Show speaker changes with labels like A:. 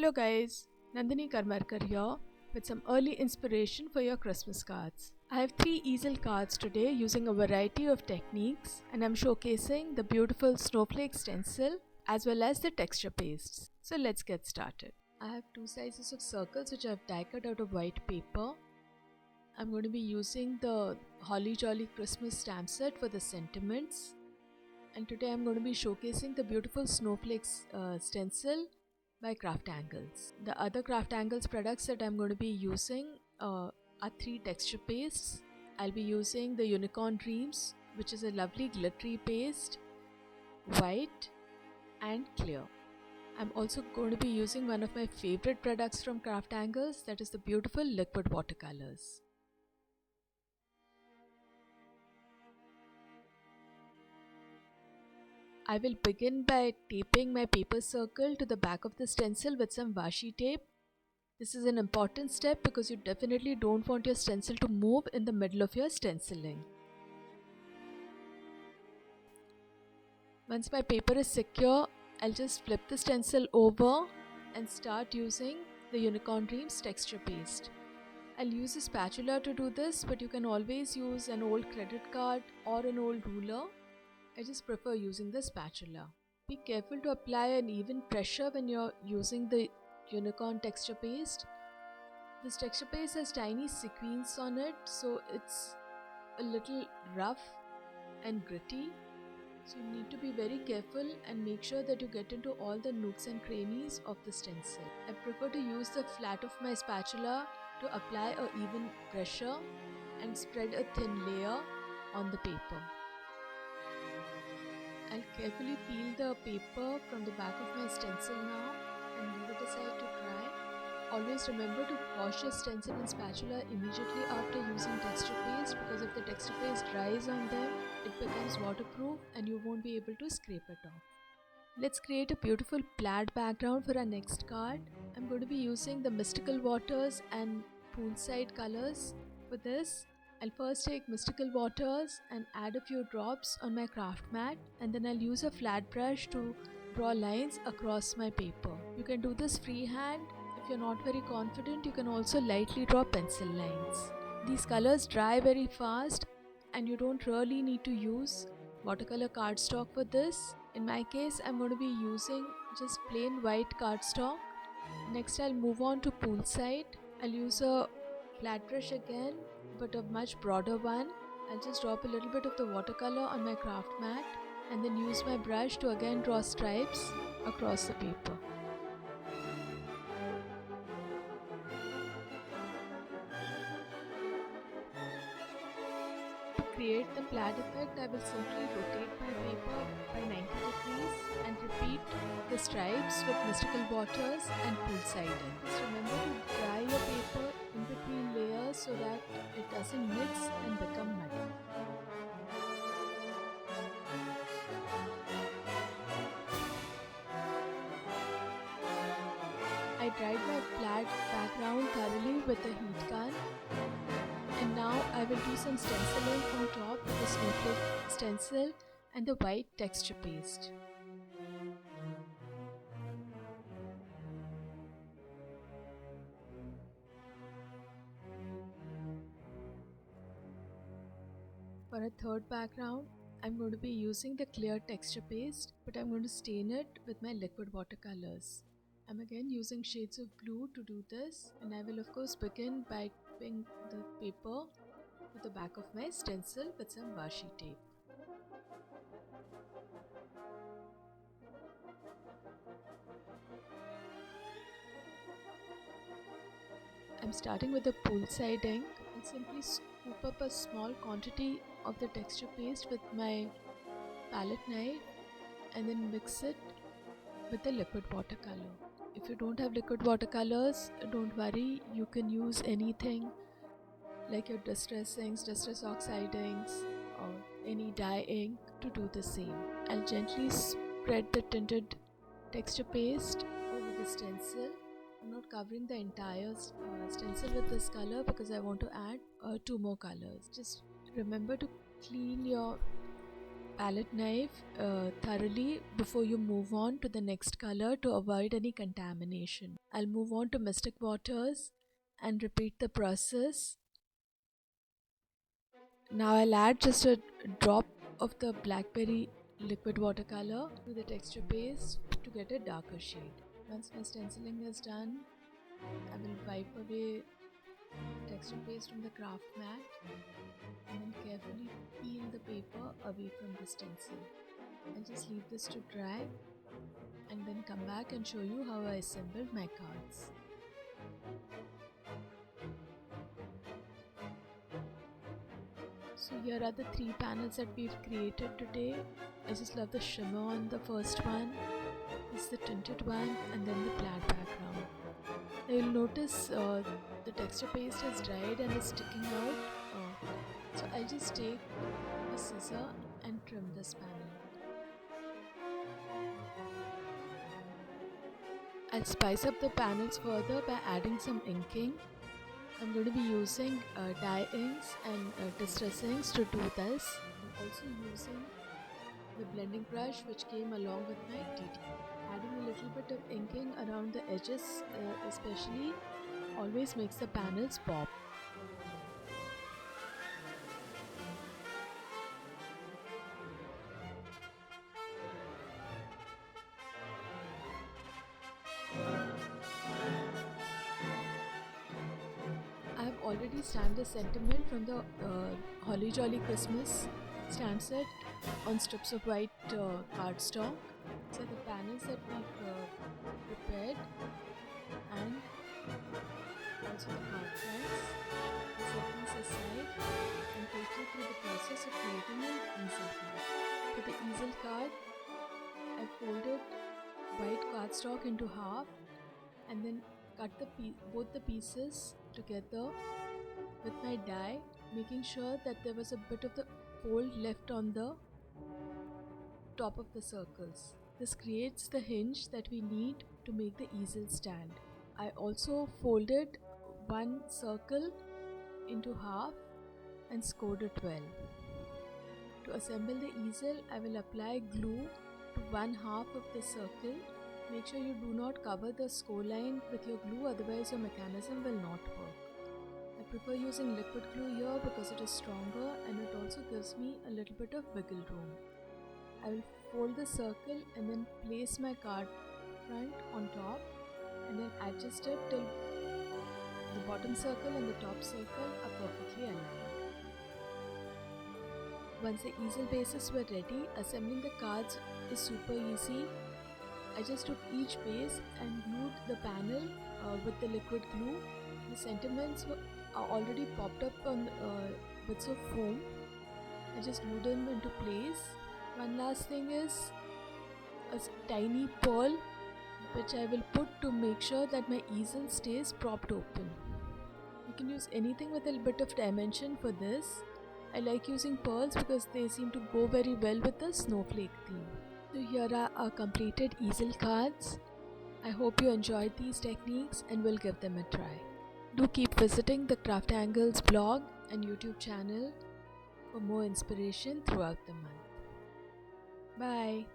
A: Hello guys, Nandini Karmarkar here with some early inspiration for your Christmas cards. I have 3 easel cards today using a variety of techniques, and I'm showcasing the beautiful snowflake stencil as well as the texture pastes. So let's get started. I have 2 sizes of circles which I've die cut out of white paper. I'm going to be using the Holly Jolly Christmas stamp set for the sentiments, and today I'm going to be showcasing the beautiful snowflakes stencil by Craft Angles. The other Craft Angles products that I'm going to be using are 3 texture pastes. I'll be using the Unicorn Dreams, which is a lovely glittery paste, white and clear. I'm also going to be using one of my favorite products from Craft Angles, that is the beautiful liquid watercolors. I will begin by taping my paper circle to the back of the stencil with some washi tape. This is an important step because you definitely don't want your stencil to move in the middle of your stenciling. Once my paper is secure, I'll just flip the stencil over and start using the Unicorn Dreams texture paste. I'll use a spatula to do this, but you can always use an old credit card or an old ruler. I just prefer using the spatula. Be careful to apply an even pressure when you're using the Unicorn texture paste. This texture paste has tiny sequins on it, so it's a little rough and gritty. So you need to be very careful and make sure that you get into all the nooks and crannies of the stencil. I prefer to use the flat of my spatula to apply a even pressure and spread a thin layer on the paper. I'll carefully peel the paper from the back of my stencil now and leave it aside to dry. Always remember to wash your stencil and spatula immediately after using texture paste, because if the texture paste dries on them, it becomes waterproof and you won't be able to scrape it off. Let's create a beautiful plaid background for our next card. I'm going to be using the Mystical Waters and Poolside colors for this. I'll first take Mystical Waters and add a few drops on my craft mat, and then I'll use a flat brush to draw lines across my paper. You can do this freehand. If you're not very confident, you can also lightly draw pencil lines. These colors dry very fast and you don't really need to use watercolor cardstock for this. In my case, I'm going to be using just plain white cardstock. Next, I'll move on to Poolside. I'll use a flat brush again, but a much broader one. I'll just drop a little bit of the watercolor on my craft mat and then use my brush to again draw stripes across the paper. To create the plaid effect, I will simply rotate my paper by 90 degrees and repeat the stripes with Mystical Waters and Poolside. Just remember to dry your paper in between layers so that it doesn't mix and become muddy. I dried my plaid background thoroughly with a heat gun, and now I will do some stenciling on top with the snowflake stencil and the white texture paste. For a third background, I'm going to be using the clear texture paste, but I'm going to stain it with my liquid watercolors. I'm again using shades of blue to do this, and I will of course begin by dipping the paper to the back of my stencil with some washi tape. I'm starting with the Poolside ink and simply scoop up a small quantity of the texture paste with my palette knife and then mix it with the liquid watercolor. If you don't have liquid watercolors, don't worry, you can use anything like your distress inks, distress oxidings, or any dye ink to do the same. I'll gently spread the tinted texture paste over the stencil. I'm not covering the entire stencil with this color because I want to add 2 more colors. Just remember to clean your palette knife thoroughly before you move on to the next color to avoid any contamination. I'll move on to Mystic Waters and repeat the process. Now I'll add just a drop of the blackberry liquid watercolor to the texture base to get a darker shade. Once my stenciling is done, I will wipe away texture paste from the craft mat and then carefully peel the paper away from the stencil. I'll just leave this to dry and then come back and show you how I assembled my cards. So here are the 3 panels that we've created today. I just love the shimmer on the first one, this is the tinted one, and then the plaid background. Now you'll notice the texture paste has dried and is sticking out. So I'll just take a scissor and trim this panel. I'll spice up the panels further by adding some inking. I'm going to be using dye inks and distress inks to do this. I'm also using the blending brush which came along with my DD. Adding a little bit of inking around the edges especially always makes the panels pop. I have already stamped the sentiment from the Holly Jolly Christmas stamp set on strips of white cardstock. So the panels that we've prepared and also the card fronts. I'll set these aside and take you through the process of creating an easel card. For the easel card, I folded white cardstock into half and then cut both the pieces together with my die, making sure that there was a bit of the fold left on the top of the circles. This creates the hinge that we need to make the easel stand. I also folded one circle into half and scored it well. To assemble the easel, I will apply glue to one half of the circle. Make sure you do not cover the score line with your glue, otherwise your mechanism will not work. I prefer using liquid glue here because it is stronger and it also gives me a little bit of wiggle room. I will fold the circle and then place my card front on top and then adjust it till the bottom circle and the top circle are perfectly aligned. Once the easel bases were ready, assembling the cards is super easy. I just took each base and glued the panel with the liquid glue. The sentiments are already popped up on bits of foam. I just glued them into place. One last thing is a tiny pearl which I will put to make sure that my easel stays propped open. You can use anything with a bit of dimension for this. I like using pearls because they seem to go very well with the snowflake theme. So here are our completed easel cards. I hope you enjoyed these techniques and will give them a try. Do keep visiting the Craft Angles blog and YouTube channel for more inspiration throughout the month. Bye.